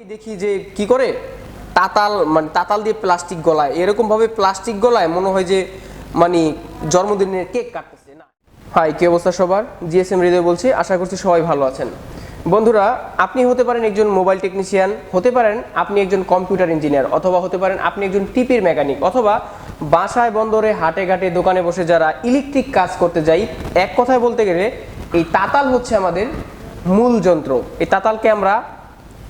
দেখি যে কি করে তাতাল দিয়ে প্লাস্টিক গলায়, এরকম ভাবে প্লাস্টিক গলায় মনে হয় যে মানে জন্মদিনের কেক কাটতেছে না। হাই, কি অবস্থা সবার? জিএসএম হৃদয় বলছি, আশা করছি সবাই ভালো আছেন। বন্ধুরা, আপনি হতে পারেন একজন মোবাইল টেকনিশিয়ান, হতে পারেন আপনি একজন কম্পিউটার ইঞ্জিনিয়ার, অথবা হতে পারেন আপনি একজন টিপির মেকানিক, অথবা বাসায় বন্দরে হাটে ঘাটে দোকানে বসে যারা ইলেকট্রিক কাজ করতে যাই। এক কথায় বলতে গেলে এই তাতাল হচ্ছে আমাদের মূল যন্ত্র। এই তাতালকে আমরা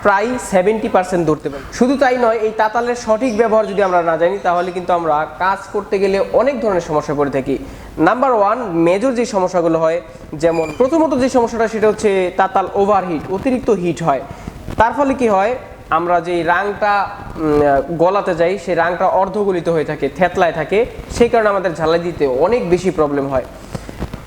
প্রায় 70% ধরতে পারি। শুধু তাই নয়, এই তাতালের সঠিক ব্যবহার যদি আমরা না জানি তাহলে কিন্তু আমরা কাজ করতে গেলে অনেক ধরনের সমস্যা পড়ে থাকি। নাম্বার ওয়ান মেজর যে সমস্যাগুলো হয়, যেমন প্রথমত যে সমস্যাটা সেটা হচ্ছে তাতাল ওভারহিট, অতিরিক্ত হিট হয়। তার ফলে কি হয়, আমরা যে রাংটা গলাতে যাই সেই রাংটা অর্ধগলিত হয়ে থাকে, থেতলায় থাকে, সেই কারণে আমাদের ঝালাই দিতে অনেক বেশি প্রবলেম হয়।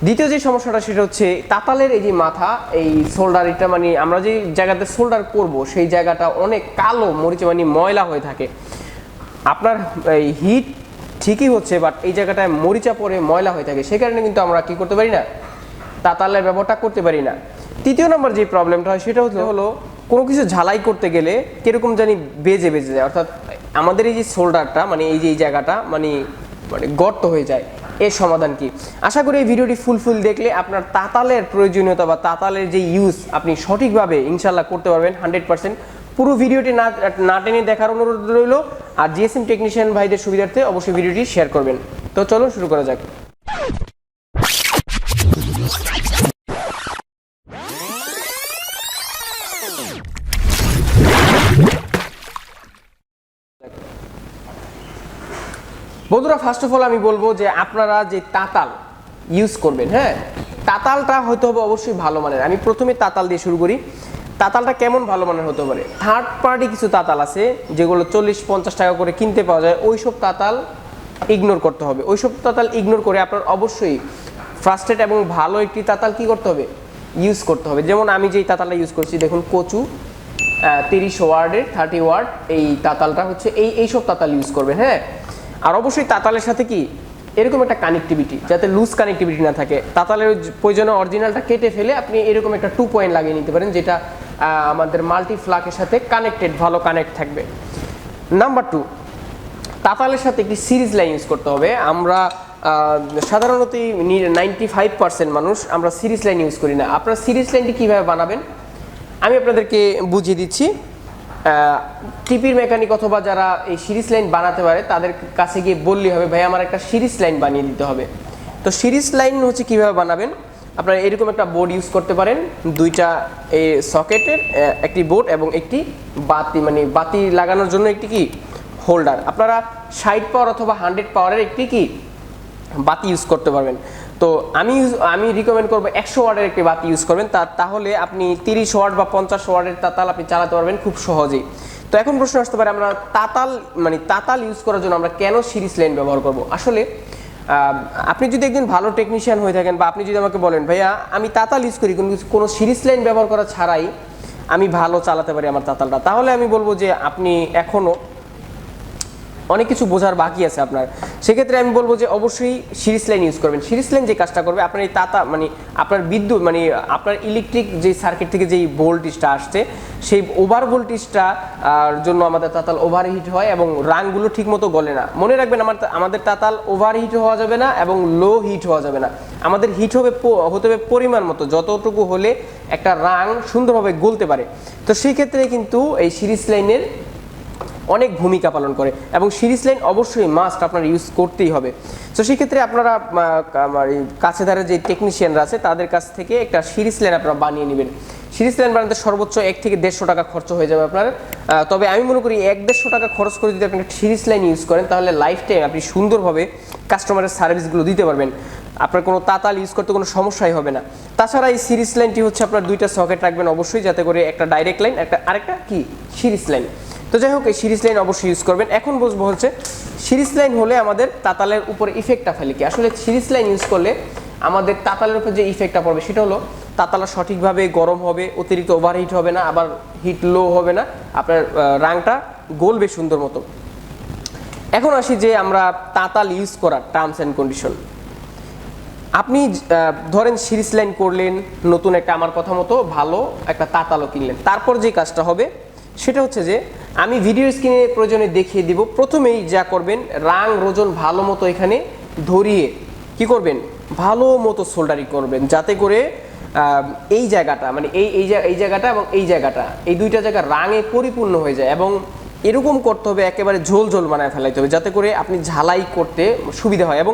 দ্বিতীয় যে সমস্যাটা সেটা হচ্ছে তাতালের এই যে মাথা, এই সোল্ডারিটা মানে আমরা যে জায়গাতে সোল্ডার করব সেই জায়গাটা অনেক কালো মরিচে মানে ময়লা হয়ে থাকে। আপনার এই হিট ঠিকই হচ্ছে, বাট এই জায়গাটায় মরিচা পরে ময়লা হয়ে থাকে, সেই কারণে কিন্তু আমরা কি করতে পারি না, তাতালের ব্যবহারটা করতে পারি না। তৃতীয় নম্বর যে প্রবলেমটা হয় সেটা হলো কোনো কিছু ঝালাই করতে গেলে কিরকম জানি বেজে যায়, অর্থাৎ আমাদের এই যে সোল্ডারটা মানে এই যে এই জায়গাটা মানে গর্ত হয়ে যায়। এর সমাধান কি? আশা করি এই ভিডিওটি ফুল দেখলে আপনার তাতালের প্রয়োজনীয়তা বা তাতালের যে ইউজ আপনি সঠিকভাবে ইনশাল্লাহ করতে পারবেন 100%। পুরো ভিডিওটি না টেনে দেখার অনুরোধ রইল। আর জিএসএম টেকনিশিয়ান ভাইদের সুবিধার্থে অবশ্যই ভিডিওটি শেয়ার করবেন। তো চলুন শুরু করা যাক। বন্ধুরা, ফার্স্ট অফ অল আমি বলবো যে আপনারা যে তাতাল ইউজ করবেন, হ্যাঁ, তাতালটা হয়তো হবে অবশ্যই ভালো মানের। আমি প্রথমে তাতাল দিয়ে শুরু করি। তাতালটা কেমন ভালো মানের হতে পারে? থার্ড পার্টি কিছু তাতাল আছে যেগুলো 40-50 টাকা করে কিনতে পাওয়া যায়, ওইসব তাতাল ইগনোর করতে হবে। ওইসব তাতাল ইগনোর করে আপনার অবশ্যই ফার্স্টেড এবং ভালো একটি তাতাল কি করতে হবে, ইউজ করতে হবে। যেমন আমি যেই তাতালটা ইউজ করছি দেখুন, কচু 30 ওয়ার্ডের 30 ওয়ার্ড এই তাতালটা হচ্ছে এইসব তাতাল ইউজ করবেন, হ্যাঁ। আর অবশ্যই তাতালের সাথে কি এরকম একটা কানেক্টিভিটি, যাতে লুজ কানেক্টিভিটি না থাকে। তাতালের প্রয়োজনে অরিজিনালটা কেটে ফেলে আপনি এরকম একটা 2 পয়েন্ট লাগিয়ে নিতে পারেন, যেটা আমাদের মাল্টি ফ্লাকের সাথে কানেক্টেড, ভালো কানেক্ট থাকবে। নাম্বার 2, তাতালের সাথে একটি সিরিজ লাইন ইউজ করতে হবে। আমরা সাধারণত 95% মানুষ আমরা সিরিজ লাইন ইউজ করি না। আপনারা সিরিজ লাইনটি কীভাবে বানাবেন আমি আপনাদেরকে বুঝিয়ে দিচ্ছি। টিপির মেকানিক অথবা যারা এই সিরিজ লাইন বানাতে পারে তাদের কাছে গিয়ে বললেই হবে, ভাই আমার একটা সিরিজ লাইন বানিয়ে দিতে হবে। তো সিরিজ লাইন হচ্ছে কিভাবে বানাবেন, আপনারা এরকম একটা বোর্ড ইউজ করতে পারেন, দুইটা এই সকেটের একটি বোর্ড এবং একটি বাতি মানে বাতি লাগানোর জন্য একটি কি হোল্ডার। আপনারা 60 পাওয়ার অথবা 100 পাওয়ারের একটি কি বাতি ইউজ করতে পারবেন। তো আমি রিকমেন্ড করবো 100 ওয়াটের একটি বাতি ইউজ করবেন, তাহলে আপনি 30 ওয়াট বা 50 ওয়াটের তাতাল আপনি চালাতে পারবেন খুব সহজেই। তো এখন প্রশ্ন আসতে পারে, আমরা তাতাল ইউজ করার জন্য আমরা কেন সিরিজ লাইন ব্যবহার করব? আসলে আপনি যদি একজন ভালো টেকনিশিয়ান হয়ে থাকেন বা আপনি যদি আমাকে বলেন, ভাইয়া আমি তাতাল ইউজ করি কোনো সিরিজ লাইন ব্যবহার করা ছাড়াই আমি ভালো চালাতে পারি আমার তাতালটা, তাহলে আমি বলবো যে আপনি এখনও অনেক কিছু বোঝার বাকি আছে আপনার। সেক্ষেত্রে আমি বলবো যে অবশ্যই সিরিজ লাইন ইউজ করবেন। সিরিজ লাইন যে কাজটা করবে, আপনার এই আপনার বিদ্যুৎ আপনার ইলেকট্রিক যে সার্কিট থেকে যেই ভোল্টেজটা আসছে সেই ওভার ভোল্টেজটা জন্য আমাদের তাতাল ওভারহিট হয় এবং রাংগুলো ঠিকমতো গলে না। মনে রাখবেন, আমাদের তাতাল ওভারহিট হওয়া যাবে না এবং লো হিট হওয়া যাবে না। আমাদের হিট হতে হবে পরিমাণ মতো, যতটুকু হলে একটা রাং সুন্দরভাবে গলতে পারে। তো সেই ক্ষেত্রে কিন্তু এই সিরিজ লাইনের অনেক ভূমিকা পালন করে এবং সিরিজ লাইন অবশ্যই মাস্ট আপনার ইউজ করতেই হবে। তো সেক্ষেত্রে আপনারা কাছে ধারে যে টেকনিশিয়ানরা আছে তাদের কাছ থেকে একটা সিরিজ লাইন আপনারা বানিয়ে নেবেন। সিরিজ লাইন বানাতে সর্বোচ্চ 1 থেকে 150 টাকা খরচ হয়ে যাবে আপনার। তবে আমি মনে করি 1-150 টাকা খরচ করে যদি আপনি একটা সিরিজ লাইন ইউজ করেন তাহলে লাইফ টাইম আপনি সুন্দরভাবে কাস্টমারের সার্ভিসগুলো দিতে পারবেন। আপনার কোনো তাতাল ইউজ করতে কোনো সমস্যাই হবে না। তাছাড়া এই সিরিজ লাইনটি হচ্ছে আপনার 2টা সকেট রাখবেন অবশ্যই, যাতে করে একটা ডাইরেক্ট লাইন আরেকটা কি সিরিজ লাইন। তো যাই হোক, এই সিরিজ লাইন অবশ্যই ইউজ করবেন। এখন বুঝবো হচ্ছে সিরিজ লাইন হলে আমাদের তাতালের উপরে ইফেক্টটা ফেলে কি। আসলে সিরিজ লাইন ইউজ করলে আমাদের তাতালের উপর যে ইফেক্টটা পড়বে সেটা হলো তাতালা সঠিকভাবে গরম হবে, অতিরিক্ত ওভারহিট হবে না, আবার হিট লো হবে না, আপনার রাংটা গলবে সুন্দর মতো। এখন আসি যে আমরা তাতাল ইউজ করার টার্মস অ্যান্ড কন্ডিশন। আপনি ধরেন সিরিজ লাইন করলেন, নতুন একটা আমার কথা মতো ভালো একটা তাতালও কিনলেন, তারপর যে কাজটা হবে সেটা হচ্ছে যে আমি ভিডিও স্ক্রিনে প্রয়োজনে দেখিয়ে দিব। প্রথমেই যা করবেন, রাং রোজন ভালো মতো এখানে ধরিয়ে কি করবেন, ভালো মতো সোল্ডারিং করবেন, যাতে করে এই জায়গাটা মানে এই জায়গাটা এবং এই জায়গাটা, এই দুইটা জায়গা রাঙে পরিপূর্ণ হয়ে যায়। এবং এরকম করতে হবে, একেবারে ঝোল ঝোল বানায় ফেলাইতে হবে, যাতে করে আপনি ঝালাই করতে সুবিধা হয়। এবং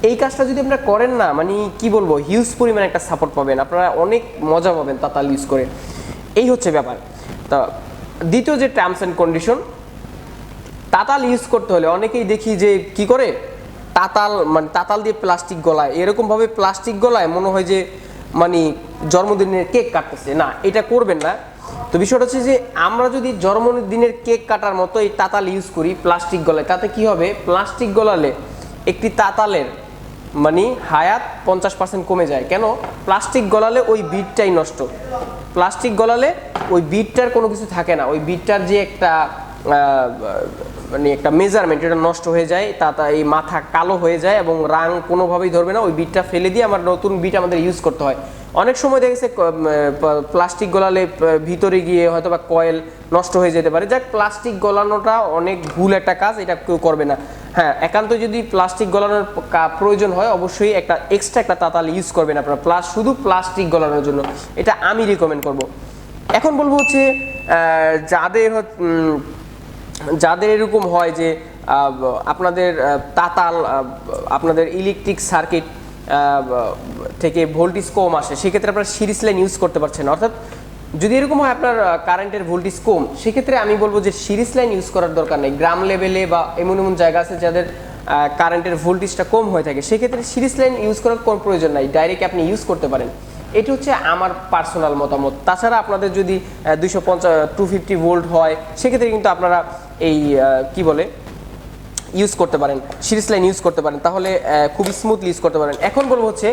এই কাজটা যদি আপনারা করেন না, মানে কি বলবো, হিউজ পরিমাণে একটা সাপোর্ট পাবেন, আপনারা অনেক মজা পাবেন তাতাল ইউজ করে। এই হচ্ছে ব্যাপার। তা দ্বিতীয় যে টার্মস অ্যান্ড কন্ডিশন, তাতাল ইউজ করতে হলে অনেকেই দেখি যে কি করে, তাতাল মানে তাতাল দিয়ে প্লাস্টিক গলায়, এরকমভাবে প্লাস্টিক গলায় মনে হয় যে মানে জন্মদিনের কেক কাটতেছে। না, এটা করবেন না। তো বিষয়টা হচ্ছে যে আমরা যদি জন্মদিনের কেক কাটার মতো এই তাতাল ইউজ করি প্লাস্টিক গলায়, তাতে কি হবে, প্লাস্টিক গলালে একটি তাতালের মানে হায়াত 50% কমে যায়। কেন? প্লাস্টিক গলালে ওই বিটটাই নষ্ট, প্লাস্টিক গলালে ওই বিটটার কোনো কিছু থাকে না, ওই বিটটার যে একটা মানে একটা মেজারমেন্ট, এটা নষ্ট হয়ে যায়, তা এই মাথা কালো হয়ে যায় এবং রাং কোনোভাবেই ধরবে না। ওই বিটটা ফেলে দিয়ে আমার নতুন বিট আমাদের ইউজ করতে হয়। অনেক সময় দেখেছে প্লাস্টিক গলালে ভিতরে গিয়ে হয়তো বা কয়েল নষ্ট হয়ে যেতে পারে। যাক, প্লাস্টিক গলানোটা অনেক ভুল একটা কাজ, এটা কেউ করবে না। হ্যাঁ, একান্ত যদি প্লাস্টিক গলানোর প্রয়োজন হয়, অবশ্যই একটা এক্সট্রা একটা তাতাল ইউজ করবেন আপনারা শুধু প্লাস্টিক গলানোর জন্য, এটা আমি রিকমেন্ড করব। এখন বলবো হচ্ছে যাদের এরকম হয় যে আপনাদের তাতাল, আপনাদের ইলেকট্রিক সার্কিট থেকে ভোল্টেজ কম আসে, সেক্ষেত্রে আপনারা সিরিজ লাইন ইউজ করতে পারছেন। অর্থাৎ যদি এরকম হয় আপনার কারেন্টের ভোল্টেজ কম, সেক্ষেত্রে আমি বলবো যে সিরিজ লাইন ইউজ করার দরকার নেই। গ্রাম লেভেলে বা এমন এমন জায়গা আছে যাদের কারেন্টের ভোল্টেজটা কম হয়ে থাকে, সেক্ষেত্রে সিরিজ লাইন ইউজ করার কোনো প্রয়োজন নাই, ডাইরেক্ট আপনি ইউজ করতে পারেন। এটি হচ্ছে আমার পার্সোনাল মতামত। তাছাড়া আপনাদের যদি 250-250 ভোল্ট হয়, সেক্ষেত্রে কিন্তু আপনারা এই কি বলে ইউজ করতে পারেন, সিরিজ লাইন ইউজ করতে পারেন, তাহলে খুব স্মুথলি ইউজ করতে পারেন। এখন বলবো হচ্ছে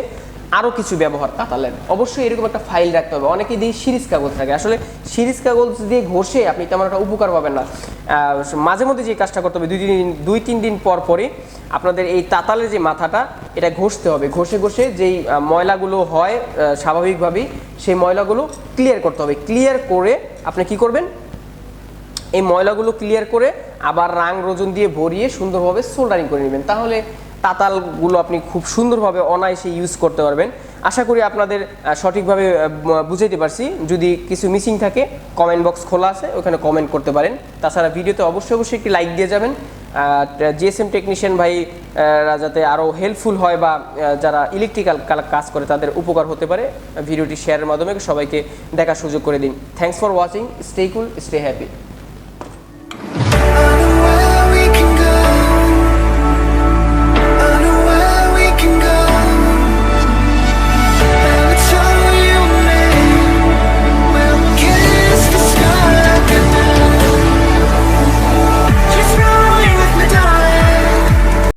আরও কিছু ব্যবহার তাতালের। অবশ্যই এরকম একটা ফাইল রাখতে হবে। অনেকেই দিয়ে সিরিজ কাগজ থাকে, আসলে সিরিজ কাগজ দিয়ে ঘষে আপনি তেমন একটা উপকার পাবেন না। মাঝে মধ্যে যে কাজটা করতে হবে, 2-3 দিন পর পরে আপনাদের এই তাতালের যে মাথাটা, এটা ঘষতে হবে। ঘষে যেই ময়লাগুলো হয় স্বাভাবিকভাবেই, সেই ময়লাগুলো ক্লিয়ার করতে হবে। ক্লিয়ার করে আপনি কি করবেন, এই ময়লাগুলো ক্লিয়ার করে আবার রাং রোজন দিয়ে ভরিয়ে সুন্দরভাবে সোল্ডারিং করে নেবেন, তাহলে তাতালগুলো আপনি খুব সুন্দরভাবে অনায়াসে ইউজ করতে পারবেন। আশা করি আপনাদের সঠিকভাবে বুঝাইতে পারছি। যদি কিছু মিসিং থাকে, কমেন্ট বক্স খোলা আছে, ওখানে কমেন্ট করতে পারেন। তাছাড়া ভিডিওতে অবশ্যই একটি লাইক দিয়ে যাবেন। জিএসএম টেকনিশিয়ান ভাইরা যাতে আরও হেল্পফুল হয় বা যারা ইলেকট্রিক্যাল কাজ করে তাদের উপকার হতে পারে, ভিডিওটি শেয়ারের মাধ্যমে সবাইকে দেখার সুযোগ করে দিন। Thanks for watching. Stay cool, stay happy.